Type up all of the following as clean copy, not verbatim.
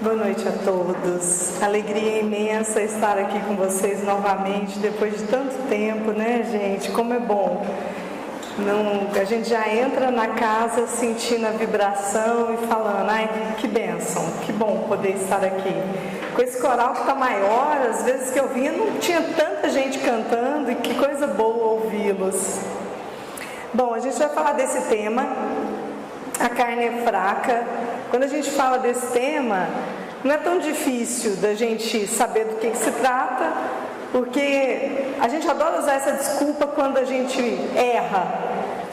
Boa noite a todos. Alegria imensa estar aqui com vocês novamente, depois de tanto tempo, né, gente? Como é bom. A gente já entra na casa sentindo a vibração e falando, ai, que bênção, que bom poder estar aqui. Com esse coral que está maior, às vezes que eu vinha não tinha tanta gente cantando e que coisa boa ouvi-los. Bom, a gente vai falar desse tema, a carne é fraca. Quando a gente fala desse tema, não é tão difícil da gente saber do que se trata, porque a gente adora usar essa desculpa quando a gente erra.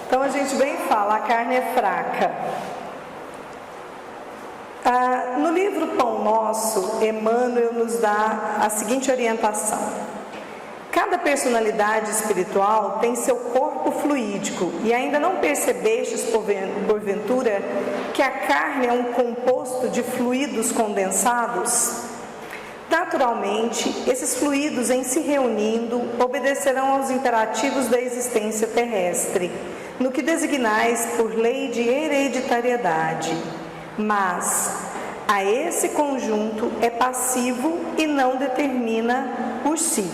Então a gente vem e fala, a carne é fraca. No livro Pão Nosso, Emmanuel nos dá a seguinte orientação: cada personalidade espiritual tem seu corpo fluídico, e ainda não percebestes porventura que a carne é um composto de fluidos condensados? Naturalmente, esses fluidos, em se reunindo, obedecerão aos imperativos da existência terrestre, no que designais por lei de hereditariedade. Mas a esse conjunto é passivo e não determina por si.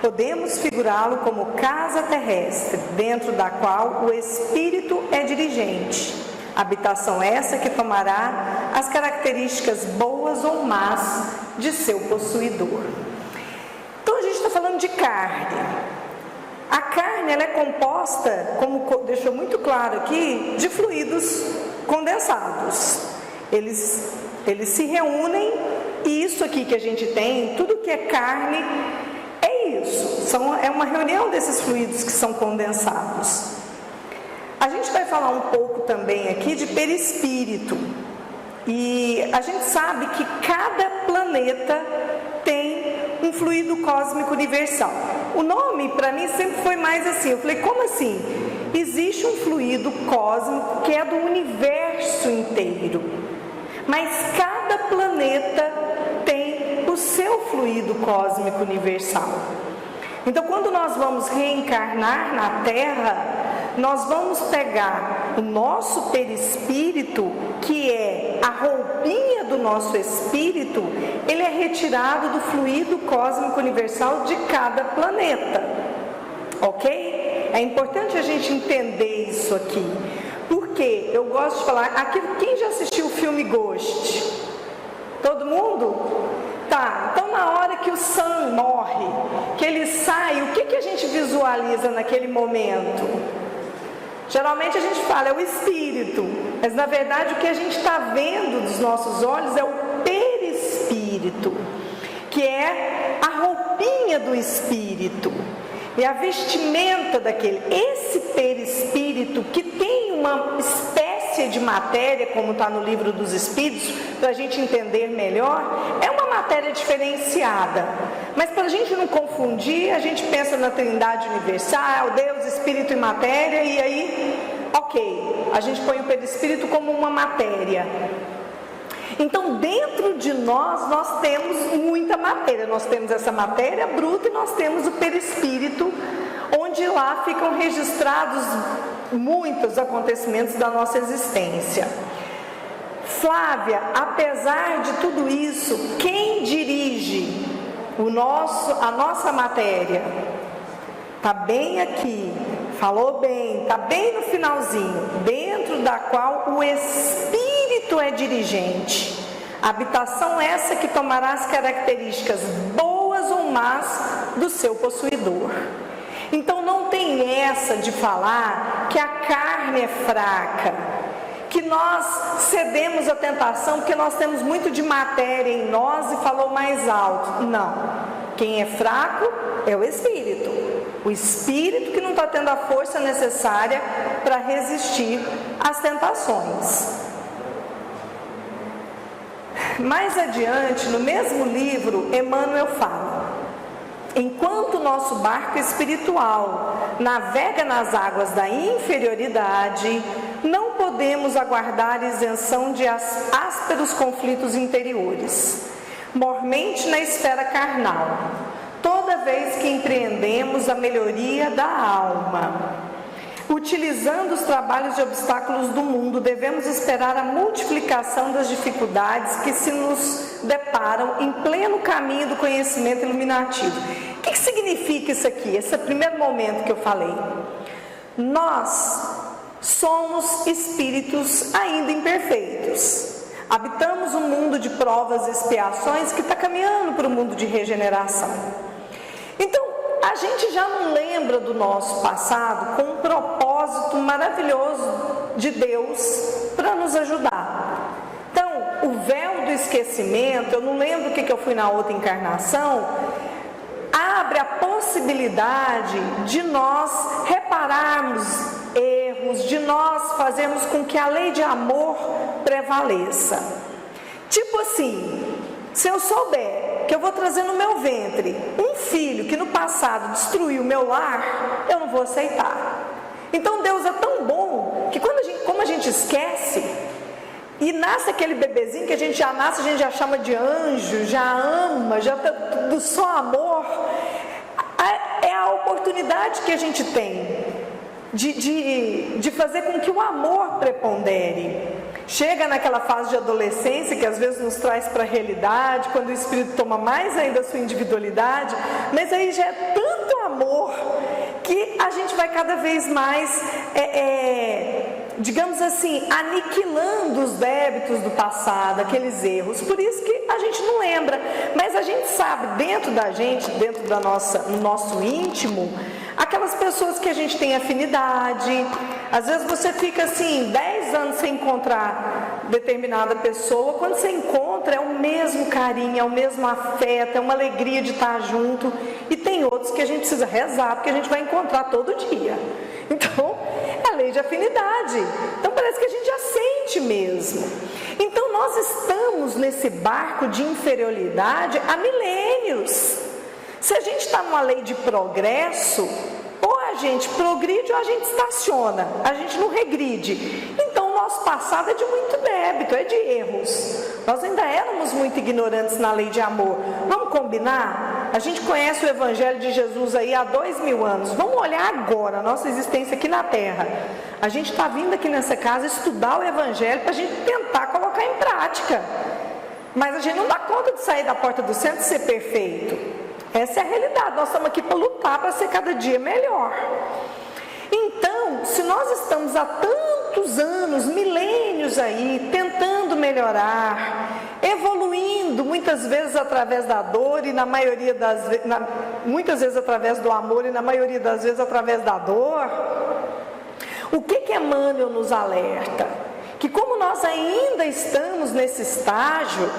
Podemos figurá-lo como casa terrestre, dentro da qual o espírito é dirigente. Habitação essa que tomará as características boas ou más de seu possuidor. Então a gente está falando de carne. A carne ela é composta, como deixou muito claro aqui, de fluidos condensados. Eles se reúnem, e isso aqui que a gente tem, tudo que é carne, é isso. É uma reunião desses fluidos que são condensados. A gente vai falar um pouco também aqui de perispírito. E a gente sabe que cada planeta tem um fluido cósmico universal. O nome, para mim, sempre foi mais assim. Eu falei, como assim? Existe um fluido cósmico que é do universo inteiro. Mas cada planeta tem o seu fluido cósmico universal. Então, quando nós vamos reencarnar na Terra, nós vamos pegar o nosso perispírito, que é a roupinha do nosso espírito, ele é retirado do fluido cósmico universal de cada planeta, ok? É importante a gente entender isso aqui, porque eu gosto de falar, aqui, quem já assistiu o filme Ghost? Todo mundo? Tá, então na hora que o Sam morre, que ele sai, o que a gente visualiza naquele momento? Geralmente a gente fala, é o espírito, mas na verdade o que a gente está vendo dos nossos olhos é o perispírito, que é a roupinha do espírito, é a vestimenta daquele. Esse perispírito que tem uma espécie de matéria, como está no livro dos Espíritos, para a gente entender melhor, é uma matéria diferenciada. Mas para a gente não confundir, a gente pensa na Trindade Universal, Deus, Espírito e Matéria, e aí, ok, a gente põe o perispírito como uma matéria. Então, dentro de nós temos muita matéria. Nós temos essa matéria bruta e nós temos o perispírito, onde lá ficam registrados muitos acontecimentos da nossa existência. Flávia, apesar de tudo isso, quem dirige a nossa matéria? Está bem aqui, falou bem, está bem no finalzinho, dentro da qual o espírito é dirigente. Habitação essa que tomará as características boas ou más do seu possuidor. Então não tem essa de falar que a carne é fraca, que nós cedemos à tentação porque nós temos muito de matéria em nós e falou mais alto. Não, quem é fraco é o espírito. O espírito que não está tendo a força necessária para resistir às tentações. Mais adiante, no mesmo livro, Emmanuel fala: enquanto o nosso barco espiritual navega nas águas da inferioridade, não podemos aguardar isenção de ásperos conflitos interiores, mormente na esfera carnal, toda vez que empreendemos a melhoria da alma. utilizando os trabalhos e obstáculos do mundo, devemos esperar a multiplicação das dificuldades que se nos deparam em pleno caminho do conhecimento iluminativo. O que significa isso aqui, esse primeiro momento que eu falei? Nós somos espíritos ainda imperfeitos. Habitamos um mundo de provas e expiações que está caminhando para o mundo de regeneração. Então, a gente já não lembra do nosso passado com um propósito maravilhoso de Deus para nos ajudar. Então, o véu do esquecimento, eu não lembro o que eu fui na outra encarnação, abre a possibilidade de nós repararmos erros, de nós fazermos com que a lei de amor prevaleça. Tipo assim, se eu souber que eu vou trazer no meu ventre um filho que no passado destruiu o meu lar, eu não vou aceitar. Então Deus é tão bom que como a gente esquece e nasce aquele bebezinho que a gente já nasce, a gente já chama de anjo, já ama, já tá tudo só amor, é a oportunidade que a gente tem de fazer com que o amor prepondere. Chega naquela fase de adolescência que às vezes nos traz para a realidade, quando o espírito toma mais ainda a sua individualidade, mas aí já é tanto amor que a gente vai cada vez mais, digamos assim, aniquilando os débitos do passado, aqueles erros. Por isso que a gente não lembra, mas a gente sabe dentro da gente, dentro da no nosso íntimo, aquelas pessoas que a gente tem afinidade. Às vezes você fica assim 10 anos sem encontrar determinada pessoa, quando você encontra é o mesmo carinho, é o mesmo afeto, é uma alegria de estar junto. E tem outros que a gente precisa rezar, porque a gente vai encontrar todo dia. Então, é a lei de afinidade. Então parece que a gente já sente mesmo. Então nós estamos nesse barco de inferioridade há milênios. Se a gente está numa lei de progresso, ou a gente progride ou a gente estaciona, a gente não regride. Então o nosso passado é de muito débito, é de erros. Nós ainda éramos muito ignorantes na lei de amor. Vamos combinar? A gente conhece o Evangelho de Jesus aí há 2000 anos. Vamos olhar agora a nossa existência aqui na Terra. A gente está vindo aqui nessa casa estudar o Evangelho para a gente tentar colocar em prática. Mas a gente não dá conta de sair da porta do centro e ser perfeito. Essa é a realidade, nós estamos aqui para lutar para ser cada dia melhor. Então, se nós estamos há tantos anos, milênios aí, tentando melhorar, evoluindo, muitas vezes através da dor e na maioria das vezes, muitas vezes através do amor e na maioria das vezes através da dor, o que Emmanuel nos alerta? Que como nós ainda estamos nesse estágio,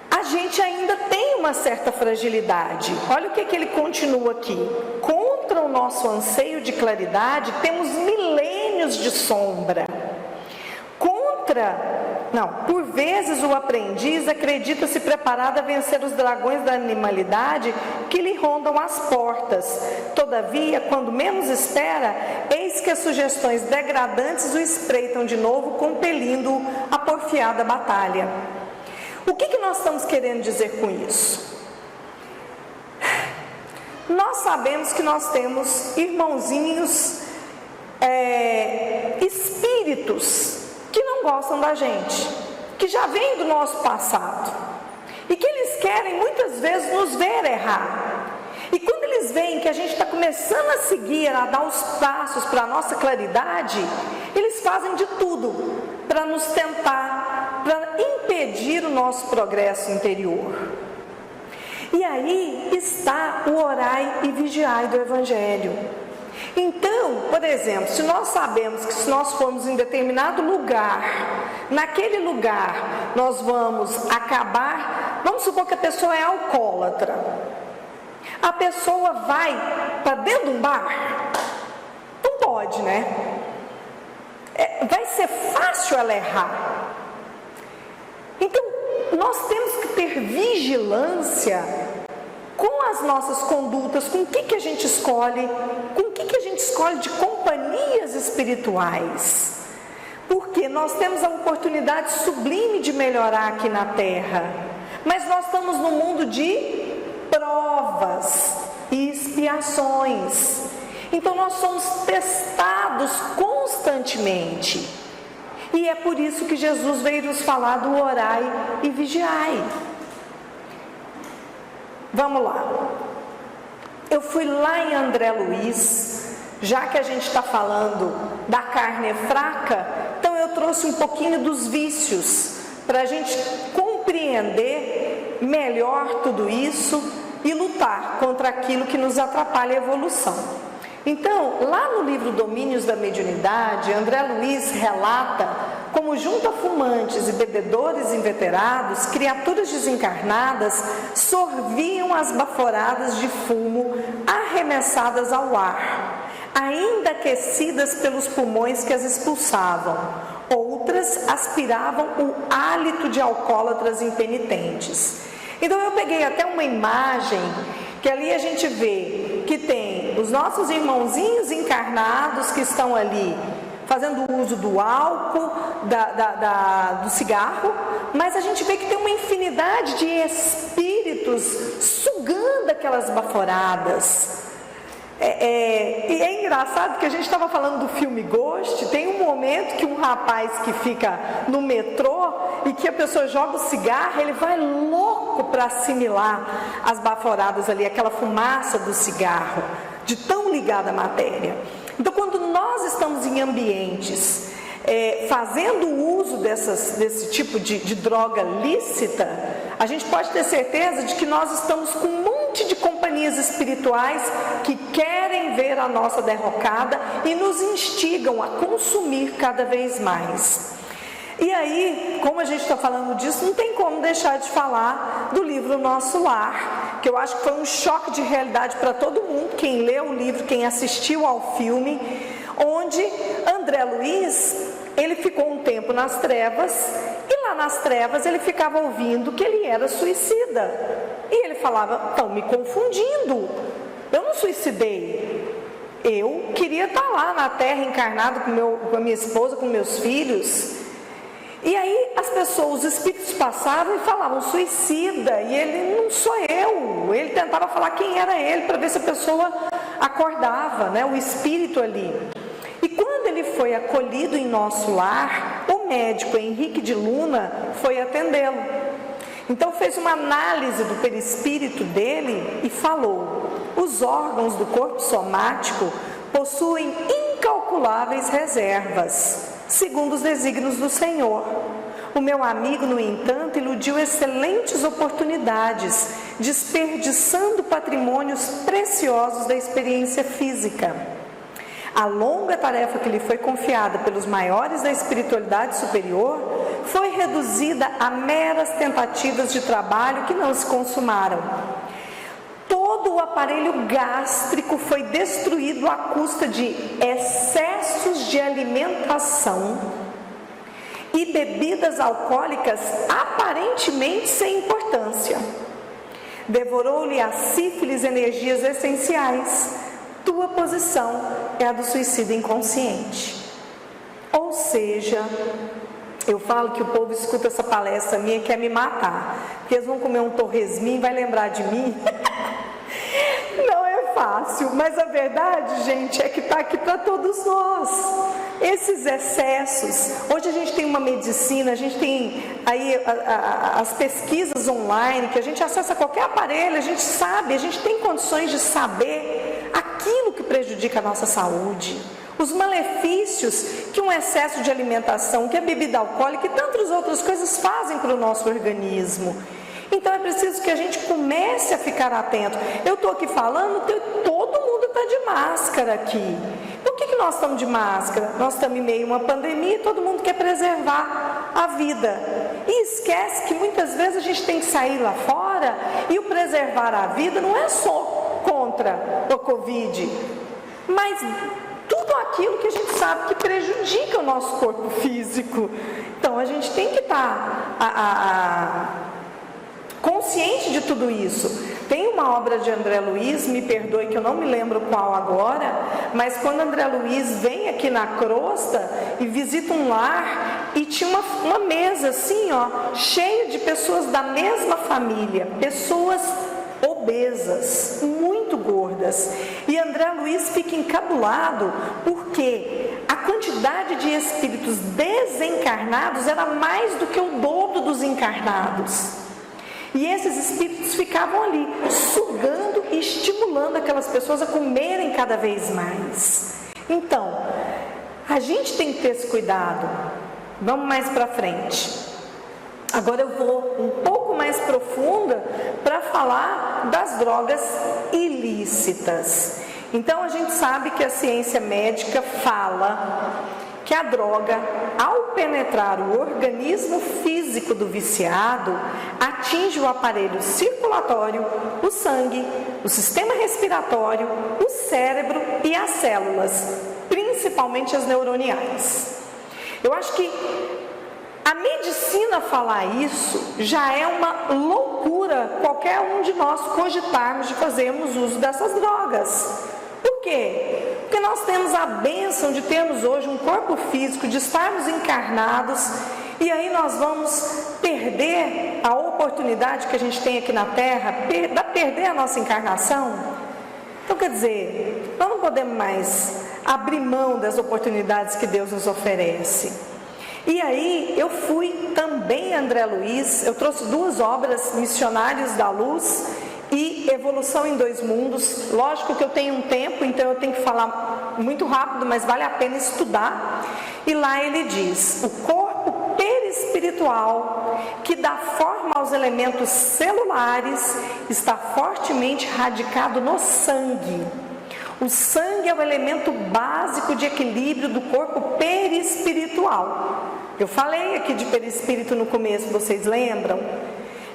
a gente ainda tem uma certa fragilidade. Por que ele continua aqui? Contra o nosso anseio de claridade, temos milênios de sombra. Por vezes o aprendiz acredita-se preparado a vencer os dragões da animalidade que lhe rondam as portas. Todavia, quando menos espera, eis que as sugestões degradantes o espreitam de novo, compelindo-o a porfiar da batalha. O que nós estamos querendo dizer com isso? Nós sabemos que nós temos irmãozinhos, espíritos que não gostam da gente, que já vêm do nosso passado e que eles querem muitas vezes nos ver errar. E quando eles veem que a gente está começando a seguir, a dar os passos para a nossa claridade, eles fazem de tudo para nos tentar, para impedir o nosso progresso interior. E aí está o orai e vigiai do Evangelho. Então, por exemplo, se nós sabemos que se nós formos em determinado lugar, naquele lugar nós vamos acabar, vamos supor que a pessoa é alcoólatra. A pessoa vai para dentro de um bar? Não pode, né? Vai ser fácil ela errar. Então, nós temos que ter vigilância com as nossas condutas, com o que a gente escolhe, com o que a gente escolhe de companhias espirituais. Porque nós temos a oportunidade sublime de melhorar aqui na Terra, mas nós estamos num mundo de provas e expiações. Então nós somos testados constantemente. E é por isso que Jesus veio nos falar do orai e vigiai. Vamos lá. Eu fui lá em André Luiz, já que a gente está falando da carne fraca, então eu trouxe um pouquinho dos vícios, para a gente compreender melhor tudo isso e lutar contra aquilo que nos atrapalha a evolução. Então, lá no livro Domínios da Mediunidade, André Luiz relata como junto a fumantes e bebedores inveterados, criaturas desencarnadas sorviam as baforadas de fumo arremessadas ao ar, ainda aquecidas pelos pulmões que as expulsavam. Outras aspiravam o hálito de alcoólatras impenitentes. Então eu peguei até uma imagem que ali a gente vê que tem os nossos irmãozinhos encarnados que estão ali fazendo uso do álcool, do cigarro, mas a gente vê que tem uma infinidade de espíritos sugando aquelas baforadas. E é engraçado que a gente estava falando do filme Ghost. Tem um momento que um rapaz que fica no metrô e que a pessoa joga o cigarro, ele vai louco para assimilar as baforadas ali, aquela fumaça do cigarro, de tão ligada à matéria. Então, quando nós estamos em ambientes fazendo uso desse tipo de droga lícita, a gente pode ter certeza de que nós estamos com um monte de companhias espirituais que querem ver a nossa derrocada e nos instigam a consumir cada vez mais. E aí, como a gente está falando disso, não tem como deixar de falar do livro Nosso Lar, que eu acho que foi um choque de realidade para todo mundo, quem leu o livro, quem assistiu ao filme, onde André Luiz, ele ficou um tempo nas trevas, e lá nas trevas ele ficava ouvindo que ele era suicida. E ele falava, estão me confundindo, eu não suicidei, eu queria estar lá na terra encarnado com a minha esposa, com meus filhos. E aí as pessoas, os espíritos passavam e falavam suicida, e ele, não sou eu. Ele tentava falar quem era ele, para ver se a pessoa acordava, né, o espírito ali. E quando ele foi acolhido em Nosso Lar, o médico Henrique de Luna foi atendê-lo. Então fez uma análise do perispírito dele e falou: os órgãos do corpo somático possuem incalculáveis reservas, segundo os desígnios do Senhor. O meu amigo, no entanto, iludiu excelentes oportunidades, desperdiçando patrimônios preciosos da experiência física. A longa tarefa que lhe foi confiada pelos maiores da espiritualidade superior foi reduzida a meras tentativas de trabalho que não se consumaram. Todo o aparelho gástrico foi destruído à custa de excessos de alimentação e bebidas alcoólicas aparentemente sem importância. Devorou-lhe a sífilis energias essenciais. Tua posição é a do suicida inconsciente. Ou seja, eu falo que o povo escuta essa palestra minha e quer me matar, porque eles vão comer um torresminho e vai lembrar de mim. Não é fácil, mas a verdade, gente, é que está aqui para todos nós. Esses excessos, hoje a gente tem uma medicina, a gente tem aí as pesquisas online, que a gente acessa qualquer aparelho, a gente sabe, a gente tem condições de saber aquilo que prejudica a nossa saúde, os malefícios que um excesso de alimentação, que a bebida alcoólica e tantas outras coisas fazem para o nosso organismo. Então é preciso que a gente comece a ficar atento. Eu estou aqui falando, todo mundo está de máscara aqui. Por que nós estamos de máscara? Nós estamos em meio a uma pandemia e todo mundo quer preservar a vida. E esquece que muitas vezes a gente tem que sair lá fora e o preservar a vida não é só contra o Covid, mas tudo aquilo que a gente sabe que prejudica o nosso corpo físico. Então a gente tem que estar consciente de tudo isso. Tem uma obra de André Luiz, me perdoe que eu não me lembro qual agora, mas quando André Luiz vem aqui na crosta e visita um lar, e tinha uma mesa assim, ó, cheia de pessoas da mesma família, pessoas obesas, muito muito gordas. E André Luiz fica encabulado porque a quantidade de espíritos desencarnados era mais do que o dobro dos encarnados. E esses espíritos ficavam ali, sugando e estimulando aquelas pessoas a comerem cada vez mais. Então, a gente tem que ter esse cuidado. Vamos mais para frente. Agora eu vou um pouco mais profunda para falar das drogas ilícitas. Então a gente sabe que a ciência médica fala que a droga, ao penetrar o organismo físico do viciado, atinge o aparelho circulatório, o sangue, o sistema respiratório, o cérebro e as células, principalmente as neuroniais. Eu acho que a medicina falar isso já é uma loucura qualquer um de nós cogitarmos de fazermos uso dessas drogas. Por quê? Porque nós temos a bênção de termos hoje um corpo físico, de estarmos encarnados, e aí nós vamos perder a oportunidade que a gente tem aqui na Terra, perder a nossa encarnação. Então, quer dizer, nós não podemos mais abrir mão das oportunidades que Deus nos oferece. E aí eu fui também, André Luiz, eu trouxe 2 obras, Missionários da Luz e Evolução em 2 Mundos. Lógico que eu tenho um tempo, então eu tenho que falar muito rápido, mas vale a pena estudar. E lá ele diz: o corpo perispiritual, que dá forma aos elementos celulares, está fortemente radicado no sangue. O sangue é o elemento básico de equilíbrio do corpo perispiritual. Eu falei aqui de perispírito no começo, vocês lembram?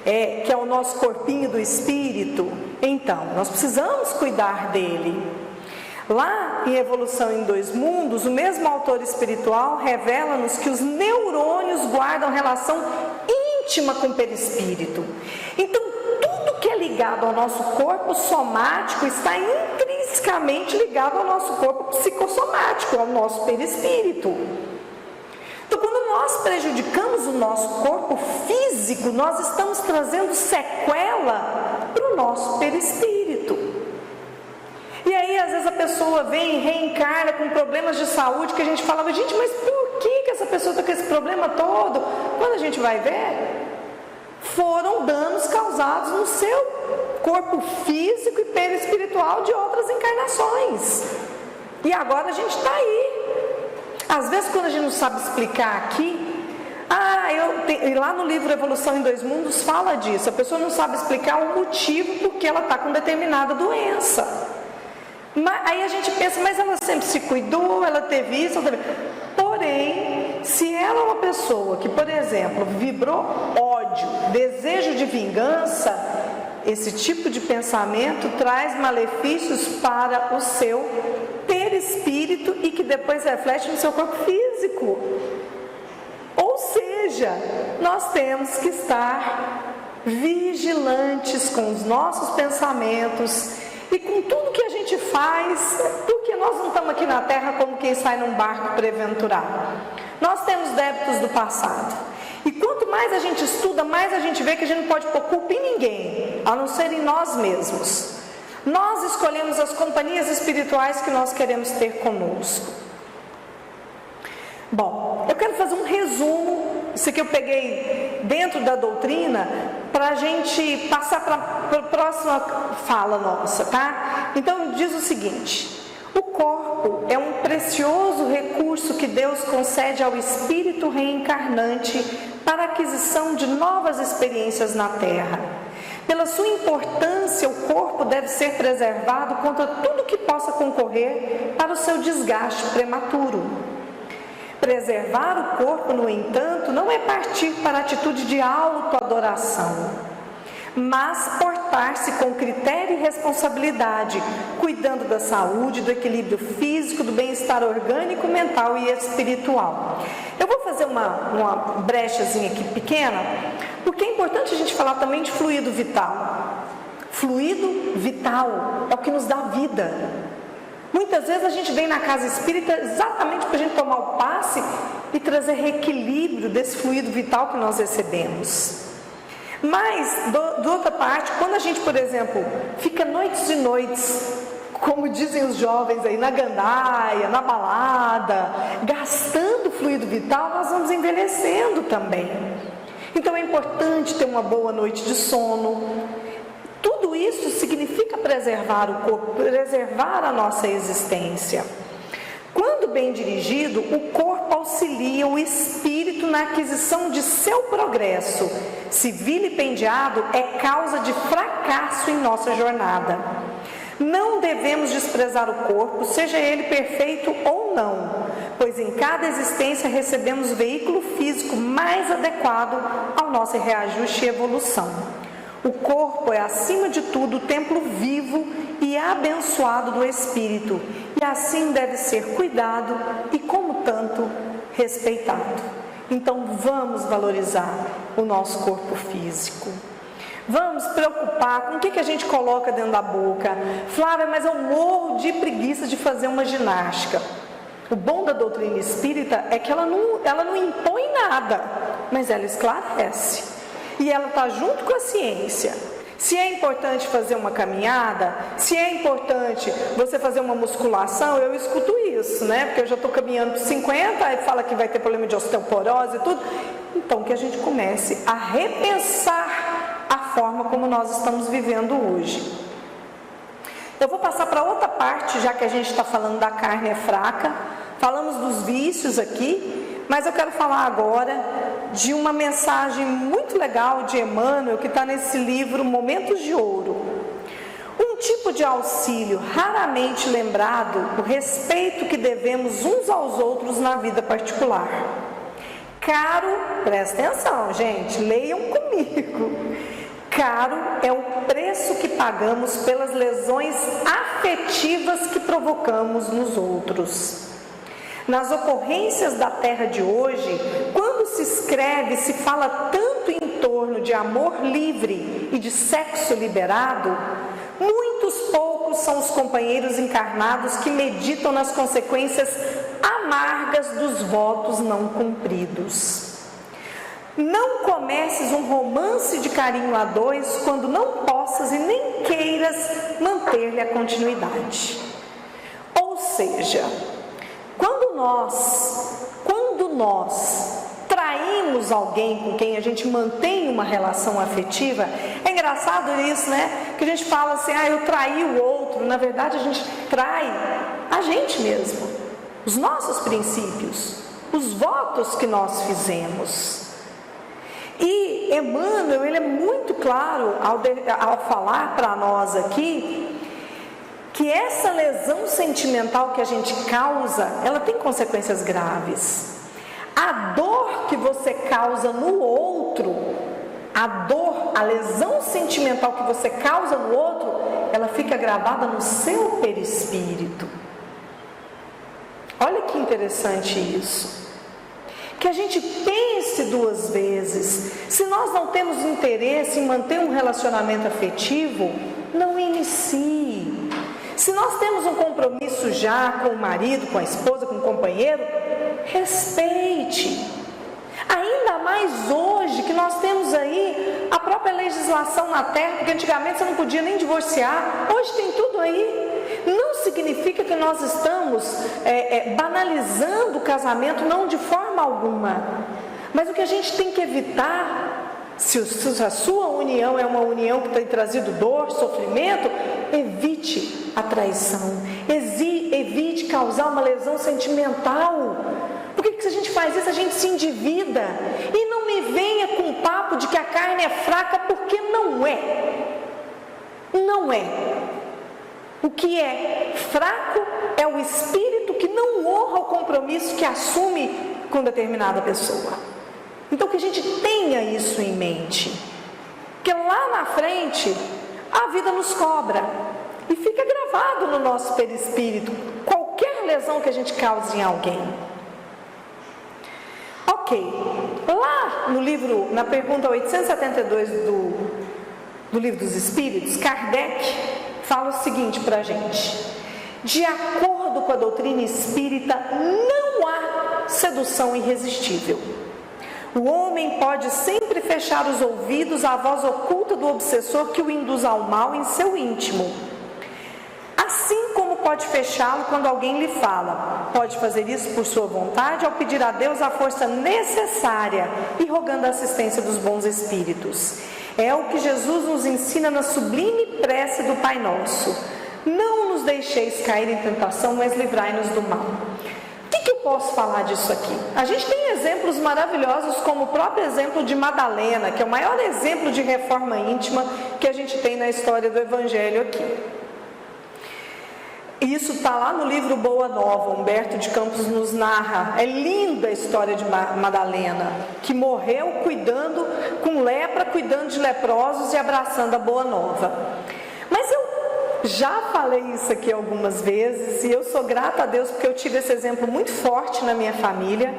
Que é o nosso corpinho do espírito. Então, nós precisamos cuidar dele. Lá em Evolução em 2 Mundos, o mesmo autor espiritual revela-nos que os neurônios guardam relação íntima com o perispírito. Então, tudo que é ligado ao nosso corpo somático está intrinsecamente ligado ao nosso corpo psicossomático, ao nosso perispírito. Então, quando nós prejudicamos o nosso corpo físico, nós estamos trazendo sequela para o nosso perispírito. E aí, às vezes, a pessoa vem e reencarna com problemas de saúde, que a gente falava: gente, mas por que essa pessoa está com esse problema todo? Quando a gente vai ver, foram danos causados no seu corpo físico e perispiritual de outras encarnações. E agora a gente está aí. Às vezes, quando a gente não sabe explicar aqui, e lá no livro Evolução em 2 Mundos fala disso, a pessoa não sabe explicar o motivo porque ela está com determinada doença. Aí a gente pensa: mas ela sempre se cuidou, ela teve isso, ela teve... Porém, se ela é uma pessoa que, por exemplo, vibrou ódio, desejo de vingança, esse tipo de pensamento traz malefícios para o seu perispírito e que depois reflete no seu corpo físico. Ou seja, nós temos que estar vigilantes com os nossos pensamentos e com tudo que a gente faz, porque nós não estamos aqui na Terra como quem sai num barco preventurado. Nós temos débitos do passado. E quanto mais a gente estuda, mais a gente vê que a gente não pode pôr culpa em ninguém, a não ser em nós mesmos. Nós escolhemos as companhias espirituais que nós queremos ter conosco. Bom, eu quero fazer um resumo, isso aqui eu peguei dentro da doutrina, para a gente passar para a próxima fala nossa, tá? Então diz o seguinte: o corpo é um precioso recurso que Deus concede ao espírito reencarnante para a aquisição de novas experiências na Terra. Pela sua importância, o corpo deve ser preservado contra tudo que possa concorrer para o seu desgaste prematuro. Preservar o corpo, no entanto, não é partir para a atitude de autoadoração, mas portar-se com critério e responsabilidade, cuidando da saúde, do equilíbrio físico, do bem-estar orgânico, mental e espiritual. Eu vou fazer uma brechazinha aqui pequena, porque é importante a gente falar também de fluido vital. Fluido vital é o que nos dá vida. Muitas vezes a gente vem na casa espírita exatamente para a gente tomar o passe e trazer reequilíbrio desse fluido vital que nós recebemos. Mas, de outra parte, quando a gente, por exemplo, fica noites e noites, como dizem os jovens aí, na gandaia, na balada, gastando fluido vital, nós vamos envelhecendo também. Então é importante ter uma boa noite de sono. Tudo isso significa preservar o corpo, preservar a nossa existência. Quando bem dirigido, o corpo auxilia o espírito na aquisição de seu progresso. Se vilipendiado, é causa de fracasso em nossa jornada. Não devemos desprezar o corpo, seja ele perfeito ou não, pois em cada existência recebemos o veículo físico mais adequado ao nosso reajuste e evolução. O corpo é, acima de tudo, o templo vivo e abençoado do Espírito, e assim deve ser cuidado e, como tanto, respeitado. Então, vamos valorizar o nosso corpo físico. Vamos preocupar com o que a gente coloca dentro da boca. Flávia, mas eu morro de preguiça de fazer uma ginástica. O bom da doutrina espírita é que ela não impõe nada, mas ela esclarece. E ela está junto com a ciência. Se é importante fazer uma caminhada, se é importante você fazer uma musculação, eu escuto isso, né? Porque eu já estou caminhando para 50, aí fala que vai ter problema de osteoporose e tudo. Então, que a gente comece a repensar a forma como nós estamos vivendo hoje. Eu vou passar para outra parte, já que a gente está falando da carne é fraca. Falamos dos vícios aqui, mas eu quero falar agora de uma mensagem muito legal de Emmanuel, que está nesse livro Momentos de Ouro. Um tipo de auxílio raramente lembrado, o respeito que devemos uns aos outros na vida particular. Caro, presta atenção, gente, leiam comigo. Caro é o preço que pagamos pelas lesões afetivas que provocamos nos outros. Nas ocorrências da terra de hoje, quando se escreve, se fala tanto em torno de amor livre e de sexo liberado, muitos poucos são os companheiros encarnados que meditam nas consequências amargas dos votos não cumpridos. Não comeces um romance de carinho a dois quando não possas e nem queiras manter-lhe a continuidade. Ou seja, quando nós traímos alguém com quem a gente mantém uma relação afetiva, é engraçado isso, né? Que a gente fala assim, eu traí o outro. Na verdade, a gente trai a gente mesmo, os nossos princípios, os votos que nós fizemos. E Emmanuel, ele é muito claro ao falar para nós aqui, que essa lesão sentimental que a gente causa, ela tem consequências graves. A dor que você causa no outro, a lesão sentimental que você causa no outro, ela fica gravada no seu perispírito. Olha que interessante isso. Que a gente pense duas vezes. Se nós não temos interesse em manter um relacionamento afetivo, não inicie. Se nós temos um compromisso já com o marido, com a esposa, com o companheiro, respeite. Ainda mais hoje que nós temos aí a própria legislação na terra, porque antigamente você não podia nem divorciar, hoje tem tudo aí. Não significa que nós estamos banalizando o casamento, não, de forma alguma. Mas o que a gente tem que evitar, se a sua união é uma união que tem trazido dor, sofrimento, evite a traição, evite causar uma lesão sentimental. Porque se a gente faz isso, a gente se endivida. E não me venha com o papo de que a carne é fraca, porque não é. Não é. O que é fraco é o espírito que não honra o compromisso que assume com determinada pessoa. Então que a gente tenha isso em mente, que lá na frente a vida nos cobra e fica gravado no nosso perispírito qualquer lesão que a gente cause em alguém. Ok, lá no livro, na pergunta 872 do Livro dos Espíritos, Kardec fala o seguinte para a gente: de acordo com a doutrina espírita, não há sedução irresistível. O homem pode sempre fechar os ouvidos à voz oculta do obsessor que o induz ao mal em seu íntimo. Assim como pode fechá-lo quando alguém lhe fala. Pode fazer isso por sua vontade ao pedir a Deus a força necessária e rogando a assistência dos bons espíritos. É o que Jesus nos ensina na sublime prece do Pai Nosso. Não nos deixeis cair em tentação, mas livrai-nos do mal. O que eu posso falar disso aqui? A gente tem exemplos maravilhosos, como o próprio exemplo de Madalena, que é o maior exemplo de reforma íntima que a gente tem na história do Evangelho aqui. Isso está lá no livro Boa Nova, Humberto de Campos nos narra. É linda a história de Madalena, que morreu cuidando, com lepra, cuidando de leprosos e abraçando a Boa Nova. Mas eu já falei isso aqui algumas vezes, e eu sou grata a Deus porque eu tive esse exemplo muito forte na minha família.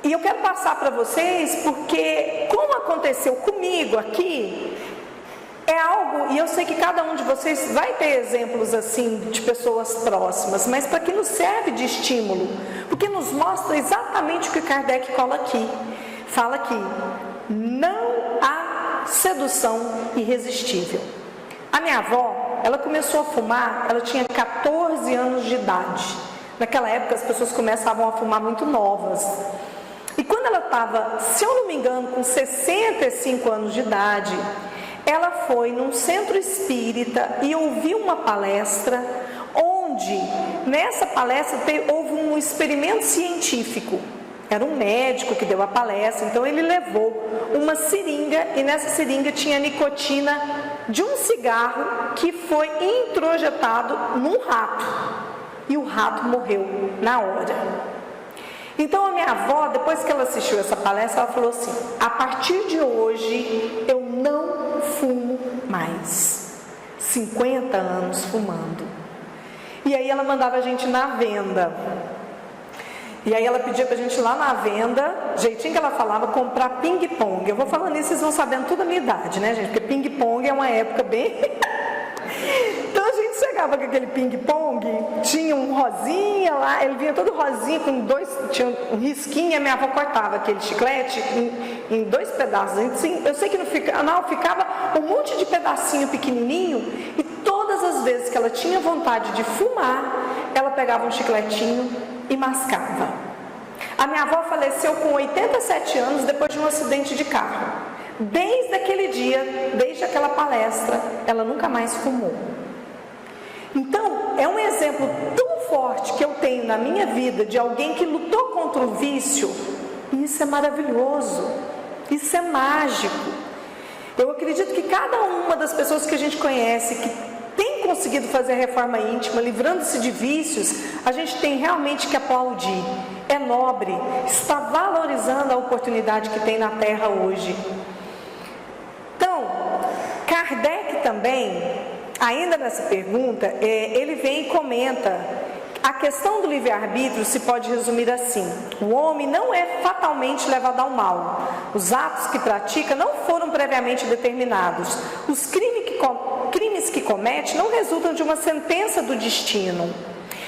E eu quero passar para vocês, porque como aconteceu comigo aqui, é algo, e eu sei que cada um de vocês vai ter exemplos assim de pessoas próximas, mas para que nos serve de estímulo, porque nos mostra exatamente o que Kardec fala aqui, não há sedução irresistível. A minha avó, ela começou a fumar, ela tinha 14 anos de idade. Naquela época as pessoas começavam a fumar muito novas. E quando ela estava, se eu não me engano, com 65 anos de idade, ela foi num centro espírita e ouviu uma palestra onde, nessa palestra, houve um experimento científico. Era um médico que deu a palestra, então ele levou uma seringa e nessa seringa tinha a nicotina de um cigarro que foi introjetado num rato. E o rato morreu na hora. Então a minha avó, depois que ela assistiu essa palestra, ela falou assim: a partir de hoje eu não fumo mais. 50 anos fumando. E aí ela mandava a gente na venda. E aí ela pedia pra gente ir lá na venda, jeitinho que ela falava, comprar ping-pong. Eu vou falando isso, vocês vão sabendo toda a minha idade, né, gente? Porque ping-pong é uma época bem... Então a gente chegava com aquele ping-pong, tinha um rosinha lá, ele vinha todo rosinha, tinha um risquinho, a minha avó cortava aquele chiclete em 2 pedaços. Assim, eu sei que ficava um monte de pedacinho pequenininho, e todas as vezes que ela tinha vontade de fumar, ela pegava um chicletinho e mascava. A minha avó faleceu com 87 anos depois de um acidente de carro. Desde aquele dia, desde aquela palestra, ela nunca mais fumou. Então, é um exemplo tão forte que eu tenho na minha vida de alguém que lutou contra o vício, e isso é maravilhoso, isso é mágico. Eu acredito que cada uma das pessoas que a gente conhece, que tem conseguido fazer a reforma íntima, livrando-se de vícios, a gente tem realmente que aplaudir. É nobre, está valorizando a oportunidade que tem na Terra hoje. Então, Kardec também, ainda nessa pergunta, ele vem e comenta: a questão do livre-arbítrio se pode resumir assim: o homem não é fatalmente levado ao mal. Os atos que pratica não foram previamente determinados. Os crimes que comete não resultam de uma sentença do destino.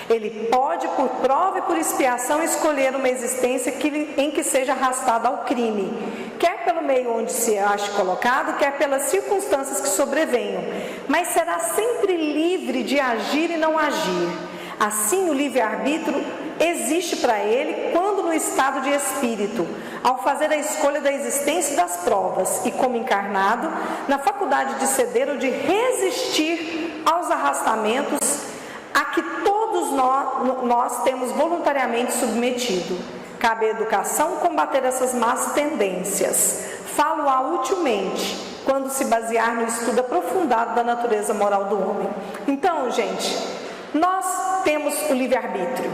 Ele pode, por prova e por expiação, escolher uma existência em que seja arrastado ao crime, quer pelo meio onde se ache colocado, quer pelas circunstâncias que sobrevenham, mas será sempre livre de agir e não agir. Assim, o livre-arbítrio existe para ele quando no estado de espírito, ao fazer a escolha da existência e das provas, e como encarnado, na faculdade de ceder ou de resistir aos arrastamentos a que todos nós temos voluntariamente submetido. Cabe à educação combater essas más tendências. Falo-a utilmente, quando se basear no estudo aprofundado da natureza moral do homem. Então, gente, nós temos o livre-arbítrio.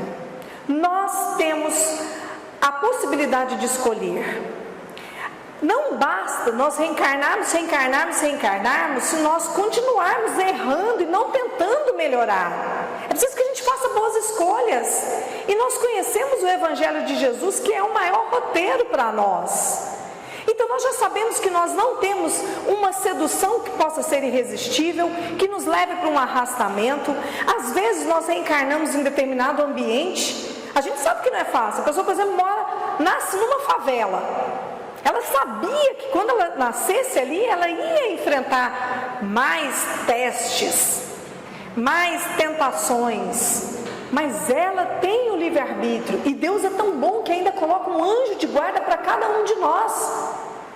Nós temos a possibilidade de escolher. Não basta nós reencarnarmos se nós continuarmos errando e não tentando melhorar. É preciso que a gente faça boas escolhas. E nós conhecemos o Evangelho de Jesus, que é o maior roteiro para nós. Então nós já sabemos que nós não temos uma sedução que possa ser irresistível, que nos leve para um arrastamento. Às vezes nós reencarnamos em determinado ambiente. A gente sabe que não é fácil. A pessoa, por exemplo, mora nasce numa favela. Ela sabia que quando ela nascesse ali, ela ia enfrentar mais testes, mais tentações. Mas ela tem o livre-arbítrio. E Deus é tão bom que ainda coloca um anjo de guarda para cada um de nós,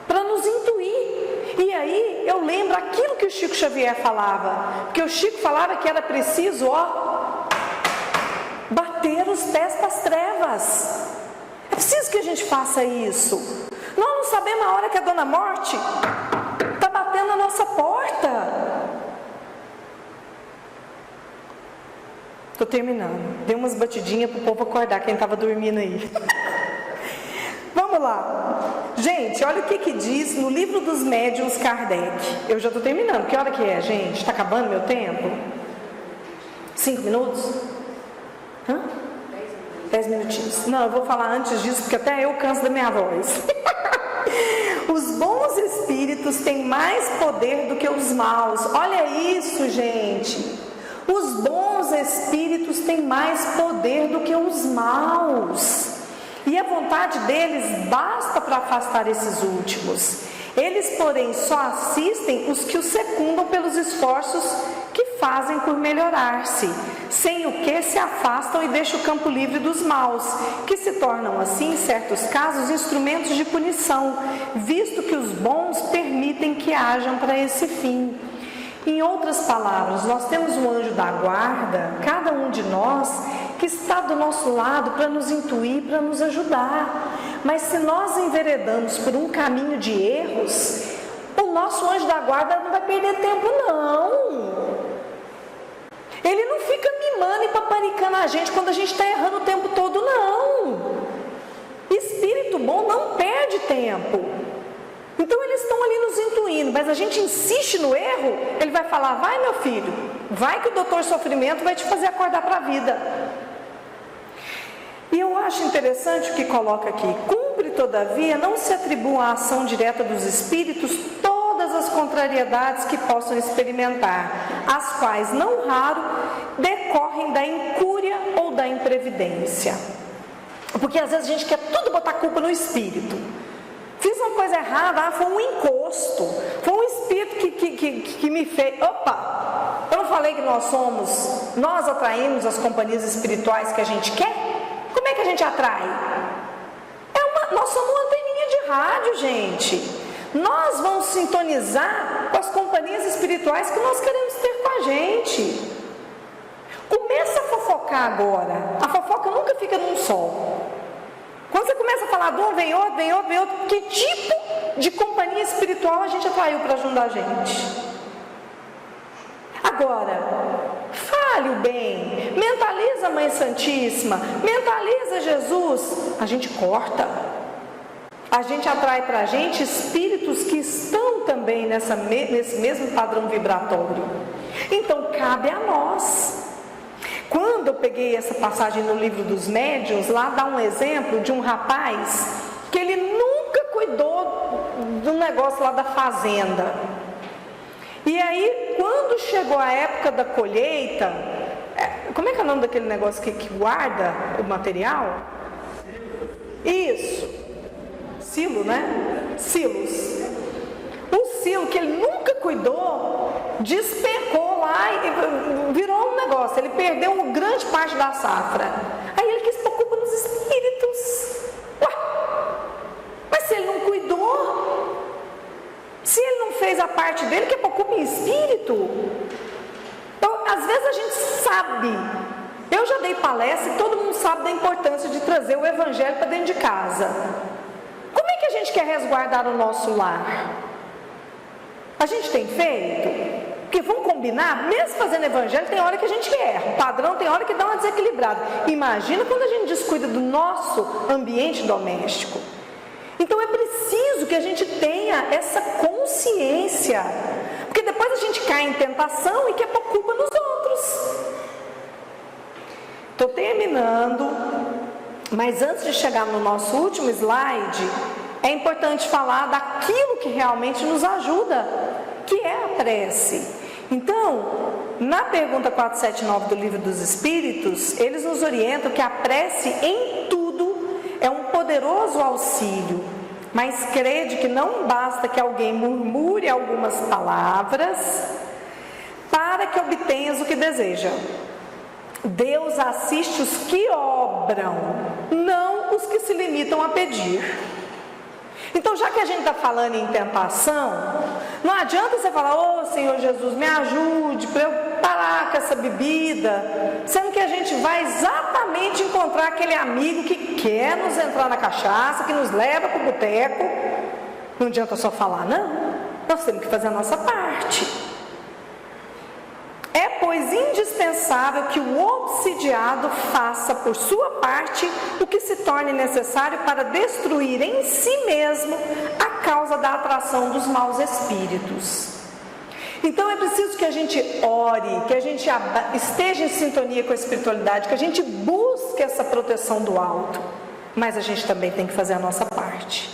para nos intuir. E aí eu lembro aquilo que o Chico Xavier falava. Porque o Chico falava que era preciso, bater os pés para as trevas. É preciso que a gente faça isso. Nós não sabemos a hora que a Dona Morte está batendo na nossa porta. Estou terminando. Dei umas batidinhas para o povo acordar, quem estava dormindo aí. Vamos lá. Gente, olha o que diz no livro dos médiuns Kardec. Eu já estou terminando. Que hora que é, gente? Está acabando meu tempo? 5 minutos? 10 minutinhos. Não, eu vou falar antes disso, porque até eu canso da minha voz. Os bons espíritos têm mais poder do que os maus. Olha isso, gente. Os bons espíritos têm mais poder do que os maus. E a vontade deles basta para afastar esses últimos. Eles, porém, só assistem os que os secundam pelos esforços que fazem por melhorar-se, sem o que se afastam e deixam o campo livre dos maus, que se tornam assim, em certos casos, instrumentos de punição, visto que os bons permitem que hajam para esse fim. Em outras palavras, nós temos um anjo da guarda, cada um de nós, que está do nosso lado para nos intuir, para nos ajudar. Mas se nós enveredamos por um caminho de erros, o nosso anjo da guarda não vai perder tempo, não. Ele não fica mimando e paparicando a gente quando a gente está errando o tempo todo, não. Espírito bom não perde tempo. Então eles estão ali nos intuindo, mas a gente insiste no erro, ele vai falar, vai meu filho, vai que o doutor sofrimento vai te fazer acordar para a vida. E eu acho interessante o que coloca aqui, cumpre todavia, não se atribua à ação direta dos espíritos todas as contrariedades que possam experimentar, as quais não raro decorrem da incúria ou da imprevidência. Porque às vezes a gente quer tudo botar culpa no espírito. Fiz uma coisa errada, foi um encosto, foi um espírito que me fez. Opa! Eu não falei que nós atraímos as companhias espirituais que a gente quer? Como é que a gente atrai? Nós somos uma anteninha de rádio, gente. Nós vamos sintonizar com as companhias espirituais que nós queremos ter com a gente. Começa a fofocar agora. A fofoca nunca fica num só. Quando você começa a falar de um, vem outro, que tipo de companhia espiritual a gente atraiu para junto da gente? Agora, fale o bem, mentaliza a Mãe Santíssima, mentaliza Jesus, a gente corta. A gente atrai para a gente espíritos que estão também nesse mesmo padrão vibratório. Então, cabe a nós. Quando eu peguei essa passagem no livro dos médiuns, lá dá um exemplo de um rapaz que ele nunca cuidou do negócio lá da fazenda. E aí, quando chegou a época da colheita, como é que é o nome daquele negócio que guarda o material? Isso, silo, né? Silos. O silo que ele nunca cuidou, despecou lá e virou um negócio. Ele perdeu uma grande parte da safra. Aí ele quis pôr culpa nos espíritos. Ué, mas se ele não cuidou, se ele não fez a parte dele, quer pôr culpa em espírito? Então, às vezes a gente sabe. Eu já dei palestra e todo mundo sabe da importância de trazer o evangelho para dentro de casa. Como é que a gente quer resguardar o nosso lar? A gente tem feito? Porque vamos combinar, mesmo fazendo evangelho, tem hora que a gente erra. O padrão tem hora que dá uma desequilibrada. Imagina quando a gente descuida do nosso ambiente doméstico. Então é preciso que a gente tenha essa consciência. Porque depois a gente cai em tentação e quer pôr culpa nos outros. Estou terminando, mas antes de chegar no nosso último slide, é importante falar daquilo que realmente nos ajuda, que é a prece. Então, na pergunta 479 do Livro dos Espíritos, eles nos orientam que a prece em tudo é um poderoso auxílio, mas crede que não basta que alguém murmure algumas palavras para que obtenhas o que deseja. Deus assiste os que obram, não os que se limitam a pedir. Então, já que a gente está falando em tentação, não adianta você falar: ô Senhor Jesus, me ajude para eu parar com essa bebida, sendo que a gente vai exatamente encontrar aquele amigo que quer nos entrar na cachaça, que nos leva para o boteco. Não adianta só falar, não. Nós temos que fazer a nossa parte. É, pois, indispensável que o obsidiado faça por sua parte o que se torne necessário para destruir em si mesmo a causa da atração dos maus espíritos. Então é preciso que a gente ore, que a gente esteja em sintonia com a espiritualidade, que a gente busque essa proteção do alto, mas a gente também tem que fazer a nossa parte.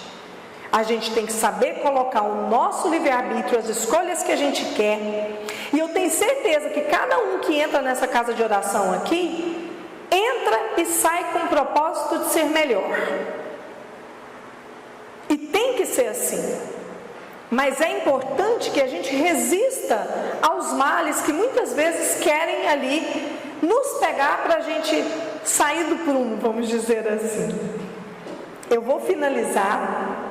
A gente tem que saber colocar o nosso livre-arbítrio, as escolhas que a gente quer. E eu tenho certeza que cada um que entra nessa casa de oração aqui, entra e sai com o propósito de ser melhor. E tem que ser assim. Mas é importante que a gente resista aos males que muitas vezes querem ali nos pegar para a gente sair do prumo, vamos dizer assim. Eu vou finalizar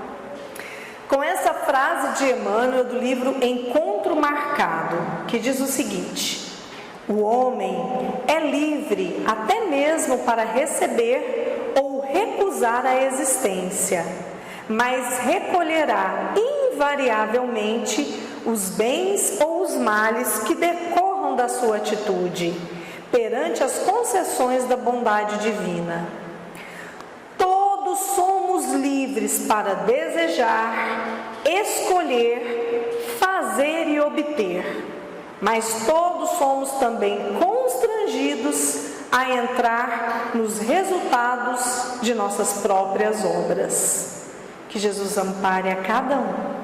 com essa frase de Emmanuel do livro Encontro Marcado, que diz o seguinte: o homem é livre até mesmo para receber ou recusar a existência, mas recolherá invariavelmente os bens ou os males que decorram da sua atitude perante as concessões da bondade divina. Todos somos livres para desejar, escolher, fazer e obter, mas todos somos também constrangidos a entrar nos resultados de nossas próprias obras. Que Jesus ampare a cada um.